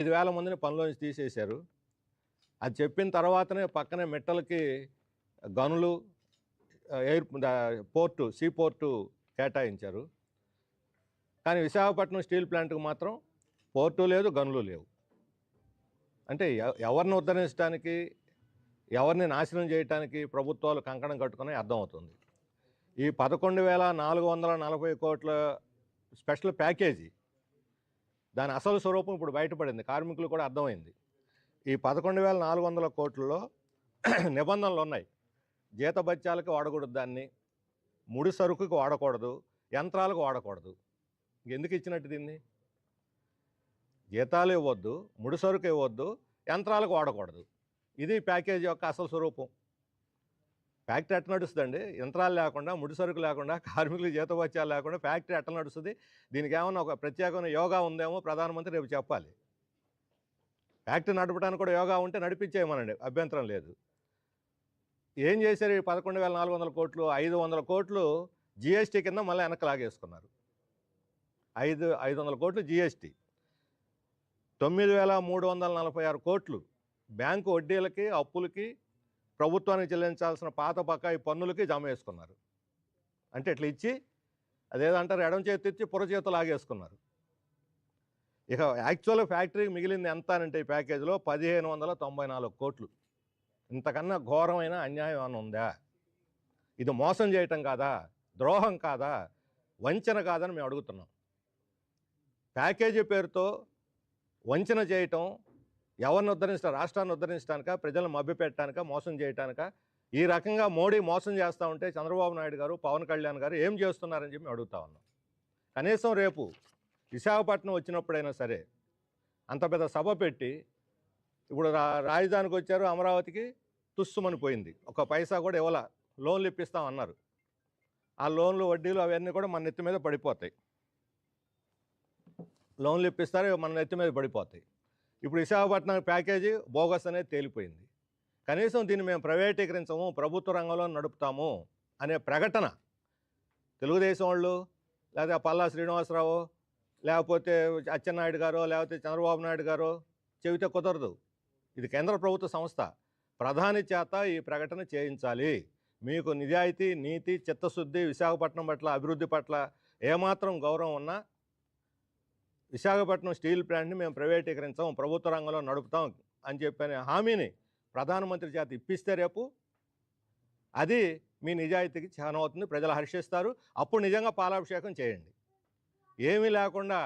5,000 మందిని పనిలోంచి తీసేశారు. అది చెప్పిన తర్వాతనే పక్కనే మిట్టలకి గనులు పోర్టు సీ పోర్టు కేటాయించారు. కానీ విశాఖపట్నం స్టీల్ ప్లాంట్‌కి మాత్రం పోర్టు లేదు, గనులు లేవు. అంటే ఎవరిని ఉద్ధరించడానికి, ఎవరిని నాశనం చేయటానికి ప్రభుత్వాలు కంకణం కట్టుకుని అర్థమవుతుంది. ఈ 11,440 కోట్ల స్పెషల్ ప్యాకేజీ దాని అసలు స్వరూపం ఇప్పుడు బయటపడింది. కార్మికులు కూడా అర్థమైంది. ఈ 11,400 కోట్లలో నిబంధనలు ఉన్నాయి. జీతభత్యాలకు వాడకూడదు, దాన్ని ముడి సరుకుకి వాడకూడదు, యంత్రాలకు వాడకూడదు. ఎందుకు ఇచ్చినట్టు దీన్ని? జీతాలు ఇవ్వద్దు, ముడి సరుకు ఇవ్వద్దు, యంత్రాలకు వాడకూడదు. ఇది ప్యాకేజీ యొక్క అసలు స్వరూపం. ఫ్యాక్టరీ ఎట్లా నడుస్తుందండి? యంత్రాలు లేకుండా, ముడి సరుకు లేకుండా, కార్మికులకు జీతభత్యాలు లేకుండా ఫ్యాక్టరీ ఎట్లా నడుస్తుంది? దీనికి ఏమన్నా ఒక ప్రత్యేకమైన యోగా ఉందేమో ప్రధానమంత్రి రేపు చెప్పాలి. ఫ్యాక్టరీ నడపడానికి కూడా యోగా ఉంటే నడిపించేయమనండి, అభ్యంతరం లేదు. ఏం చేశారు? ఈ 11,400 కోట్లు, 500 కోట్లు జిఎస్టీ కింద మళ్ళీ వెనక్కి లాగేసుకున్నారు. 500 కోట్లు జిఎస్టీ, 9,346 కోట్లు బ్యాంకు వడ్డీలకి, అప్పులకి, ప్రభుత్వానికి చెల్లించాల్సిన పాత బకాయి పన్నులకి జమ వేసుకున్నారు. అంటే ఇట్లా ఇచ్చి అదేదంటారు, ఎడం చేతి ఇచ్చి పుర చేతులు లాగేసుకున్నారు. ఇక యాక్చువల్గా ఫ్యాక్టరీకి మిగిలింది ఎంత అంటే ఈ ప్యాకేజీలో 1,594 కోట్లు. ఇంతకన్నా ఘోరమైన అన్యాయం అని ఉందా? ఇది మోసం చేయటం కాదా? ద్రోహం కాదా? వంచన కాదని మేము అడుగుతున్నాం. ప్యాకేజీ పేరుతో వంచన చేయటం ఎవరిని ఉద్ధరించడం? రాష్ట్రాన్ని ఉద్ధరించడానిక, ప్రజలను మభ్యపెట్టడానిక, మోసం చేయడానిక? ఈ రకంగా మోడీ మోసం చేస్తూ ఉంటే చంద్రబాబు నాయుడు గారు, పవన్ కళ్యాణ్ గారు ఏం చేస్తున్నారని చెప్పి అడుగుతా ఉన్నాం. కనీసం రేపు విశాఖపట్నం వచ్చినప్పుడైనా సరే అంత పెద్ద సభ పెట్టి, ఇప్పుడు రాజధానికి వచ్చారు, అమరావతికి తుస్సుమని పోయింది, ఒక పైసా కూడా ఇవ్వాల, లోన్లు ఇప్పిస్తామన్నారు. ఆ లోన్లు వడ్డీలు అవన్నీ కూడా మన నెత్తి మీద పడిపోతాయి. లోన్లు ఇప్పిస్తారు, మన నెత్తి మీద పడిపోతాయి. ఇప్పుడు విశాఖపట్నం ప్యాకేజీ బోగస్ అనేది తేలిపోయింది. కనీసం దీన్ని మేము ప్రైవేటీకరించము, ప్రభుత్వ రంగంలో నడుపుతాము అనే ప్రకటన తెలుగుదేశం వాళ్ళు, లేదా పల్లా శ్రీనివాసరావు, లేకపోతే అచ్చెన్నాయుడు గారో, లేకపోతే చంద్రబాబు నాయుడు గారో చెబితే కుదరదు. ఇది కేంద్ర ప్రభుత్వ సంస్థ. ప్రధాని చేత ఈ ప్రకటన చేయించాలి. మీకు నిజాయితీ, నీతి, చిత్తశుద్ధి, విశాఖపట్నం పట్ల, అభివృద్ధి పట్ల ఏమాత్రం గౌరవం ఉన్నా విశాఖపట్నం స్టీల్ ప్లాంట్ని మేము ప్రైవేటీకరించాం, ప్రభుత్వ రంగంలో నడుపుతాం అని చెప్పని హామీని ప్రధానమంత్రి చేత ఇప్పిస్తే రేపు అది మీ నిజాయితీకి చాలా అవుతుంది, ప్రజలు హర్షిస్తారు. అప్పుడు నిజంగా పాలాభిషేకం చేయండి. ఏమీ లేకుండా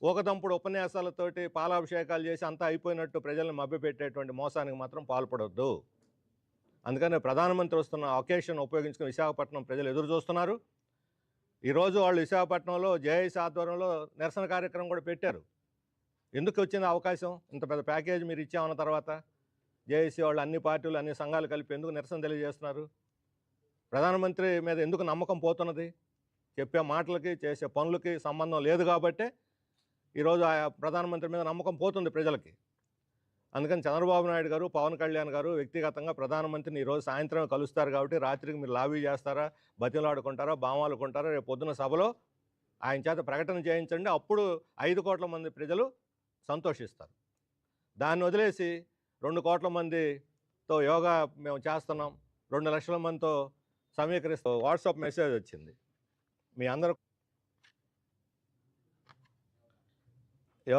ఊకదంపుడు ఉపన్యాసాలతోటి పాలాభిషేకాలు చేసి అంతా అయిపోయినట్టు ప్రజల్ని మభ్యపెట్టేటువంటి మోసానికి మాత్రం పాల్పడొద్దు. అందుకని ప్రధానమంత్రి వస్తున్న అకేషన్ ఉపయోగించుకుని విశాఖపట్నం ప్రజలు ఎదురు చూస్తున్నారు. ఈరోజు వాళ్ళు విశాఖపట్నంలో జేఐసీ ఆధ్వర్యంలో నిరసన కార్యక్రమం కూడా పెట్టారు. ఎందుకు వచ్చింది అవకాశం? ఇంత పెద్ద ప్యాకేజ్ మీరు ఇచ్చామన్న తర్వాత జేఐసీ వాళ్ళు, అన్ని పార్టీలు, అన్ని సంఘాలు కలిపి ఎందుకు నిరసన తెలియజేస్తున్నారు? ప్రధానమంత్రి మీద ఎందుకు నమ్మకం పోతున్నది? చెప్పే మాటలకి, చేసే పనులకి సంబంధం లేదు కాబట్టే ఈరోజు ఆ ప్రధానమంత్రి మీద నమ్మకం పోతుంది ప్రజలకి. అందుకని చంద్రబాబు నాయుడు గారు, పవన్ కళ్యాణ్ గారు వ్యక్తిగతంగా ప్రధానమంత్రిని ఈరోజు సాయంత్రం కలుస్తారు కాబట్టి రాత్రికి మీరు లాబీ చేస్తారా, బతిలాడుకుంటారా, బామాలుకుంటారా? రేపు పొద్దున సభలో ఆయన చేత ప్రకటన చేయించండి. అప్పుడు 5 కోట్ల మంది ప్రజలు సంతోషిస్తారు. దాన్ని వదిలేసి 2 కోట్ల మందితో యోగా మేము చేస్తున్నాం, 2 లక్షల మందితో సమీకరిస్తూ వాట్సాప్ మెసేజ్ వచ్చింది. మీ అందరూ